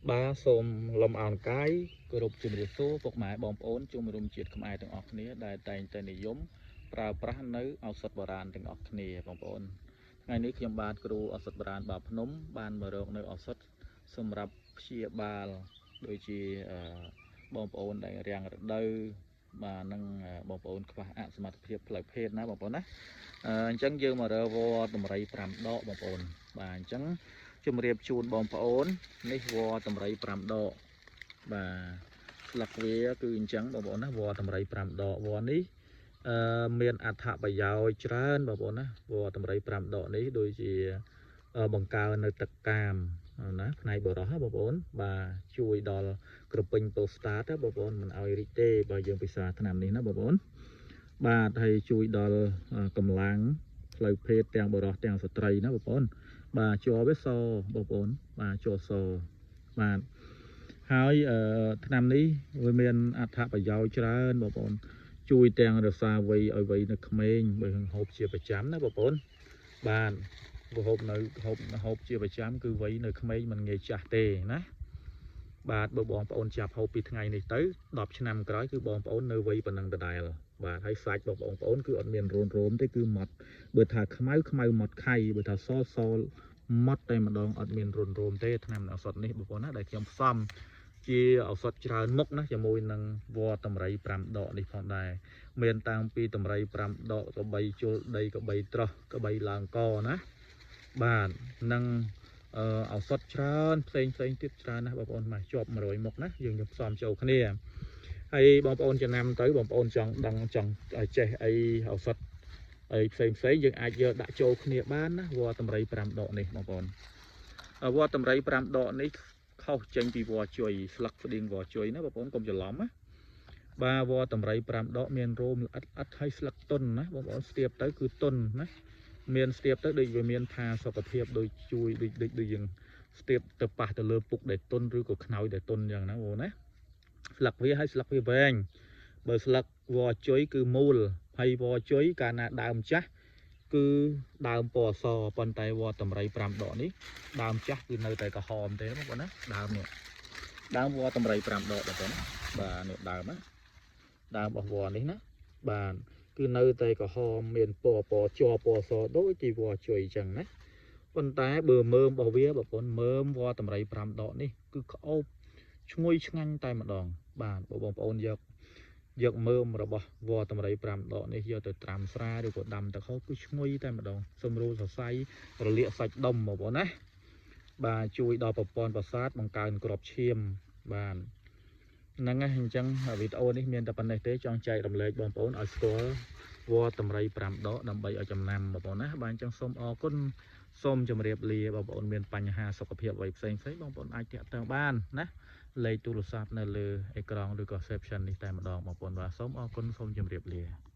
ba xôm lom ảo cái group chùm rìa số phục mãi bom ổn chung rùm chiết không ai từng ọc nia đại tay tay này giống pra pra nữ ao sật bờ ràn từng ọc nia bom ổn ngàyนี้ខ្ញុំបានគ្រូអសតបរានបាភ្នំបានមករកនៅអសតសម្រាប់ព្យាបាលដូចជាបងប្អូនដែលរាំងរដូវបាទនឹងបងប្អូនខ្វះអសមត្ថភាពផ្លូវភេទណាបងប្អូនណាអញ្ចឹងយើងមករកវត្តតម្រៃ5ដកបងប្អូនបាទអញ្ចឹងជំរាបជូនបងប្អូននេះវត្តតម្រៃ5ដកបាទស្លឹកវាគឺអញ្ចឹងបងប្អូនណាវត្តតម្រៃ5ដកវត្តនេះមានអត្ថប្រយោជន៍ច្រើនបងប្អូនណាវត្តតម្រៃ5ដកនេះដូចជាបង្កើននៅទឹកកាមណាផ្នែកបរោះបងប្អូនបាទជួយដល់ក្រពេញប៉ូស្តាតបងប្អូនមិនឲ្យរីកទេបើយើងពិសាឆ្នាំនេះណាបងប្អូនបាទហើយជួយដល់កម្លាំងផ្លូវភេទទាំងបរោះទាំងស្ត្រីណាបងប្អូនបាទជាប់វាសបងប្អូនបាទជាប់សបាទហើយឆ្នាំនេះវាមានអត្ថប្រយោជន៍ច្រើនបងប្អូនជួយទាំងរក្សាវ័យឲ្យវ័យនៅក្មេងបើហូបជាប្រចាំណាបងប្អូនបាទហូបនៅហូបជាប្រចាំគឺវ័យនៅក្មេងមិនងាយចាស់ទេណាបាទបើបងប្អូនចាប់ហូបពីថ្ងៃនេះទៅ10ឆ្នាំក្រោយគឺបងប្អូននៅវ័យប៉ុណ្ណឹងដដែលបាទហើយសាច់បងប្អូនគឺអត់មានរោមរោមទេគឺម៉ត់បើថាខ្មៅម៉ត់ខៃបើថាសម៉ត់តែម្ដងអត់មានរោមរោមទេថ្នាំឱសថនេះបងប្អូនណាដែលខ្ញុំផ្សំជាឱសថច្រើនមុខណាជាមួយនឹងវល្លិតម្រៃ5ដកនេះផងដែរមានតាំងពីតម្រៃ5ដកកបីជលដីកបីត្រោះកបីឡើងកណាបាទនឹងឱសថច្រើនផ្សេងទៀតច្រើនណាស់បងប្អូនមកជាប់100មុខណាយើងផ្សំចូលគ្នាហើយបងប្អូនចំណាំទៅបងប្អូនចង់ដឹងចង់ចេះអីឱសថអីផ្សេងយើងអាចយកដាក់ចូលគ្នាបានណាវល្លិតម្រៃ5ដកនេះបងប្អូនវល្លិតម្រៃ5ដកនេះខុសចេញពីវល្លិជួយស្លឹកស្តៀងវល្លិជួយណាបងប្អូនកុំច្រឡំណាបាទវល្លិតម្រៃ5ដកមានរោមល្អិតហើយស្លឹកទុនណាបងប្អូនស្ទាបទៅគឺទុនណាមានស្ទាបទៅដូចវាមានផាសុខភាពដូចជួយដូចយើងស្ទាបទៅប៉ះទៅលើពុកដែលទុនឬក៏ខ្នើយដែលទុនយ៉ាងណាបងណាស្លឹកវាហើយស្លឹកវាវែងបើស្លឹកវល្លិជួយគឺមូលហើយវល្លិជួយកាលណាដើមចាស់គឺដើមពណ៌សប៉ុន្តែវល្លិតម្រៃ5ដកនេះដើមចាស់គឺនៅតែក្រហមទេបងប្អូនណាដើមនេះដើមវល្លិតម្រៃ5ដកបងប្អូនបាទនេះដើមណាដើមរបស់វល្លិនេះណាបាទគឺនៅតែក្រហមមានពណ៌ជាប់ពណ៌សដូចជាវល្លិជួយអញ្ចឹងណាប៉ុន្តែបើមើមរបស់វាបងប្អូនមើមវល្លិតម្រៃ5ដកនេះគឺក្អូបឈ្ងុយឆ្ងាញ់តែម្ដងបាទបងប្អូនយកមើមរបស់វល្លិតម្រៃ5ដកនេះយកទៅត្រាំស្រាឬក៏ដាំទឹកហូបគឺឈ្ងុយតែម្ដងសម្រួលសរសៃរលាកសាច់ដុំបងប្អូនណាបាទជួយដល់ប្រព័ន្ធប្រសាទបង្កើនគ្រាប់ឈាមបាទហ្នឹងហើយអញ្ចឹងវីដេអូនេះមានតែប៉ុណ្ណេះទេចង់ចែករំលែកបងប្អូនឲ្យស្គាល់វល្លិតម្រៃ5ដកដើម្បីឲ្យចំណាំបងប្អូនណាបាទអញ្ចឹងសូមអរគុណសូមជម្រាបលាបងប្អូនមានបញ្ហាសុខភាពអ្វីផ្សេងបងប្អូនអាចតាក់ទងបានណាលេខទូរស័ព្ទនៅលើអេក្រង់ឬក៏ caption នេះតែម្ដងបងប្អូនបាទសូមអរគុណសូមជម្រាបលា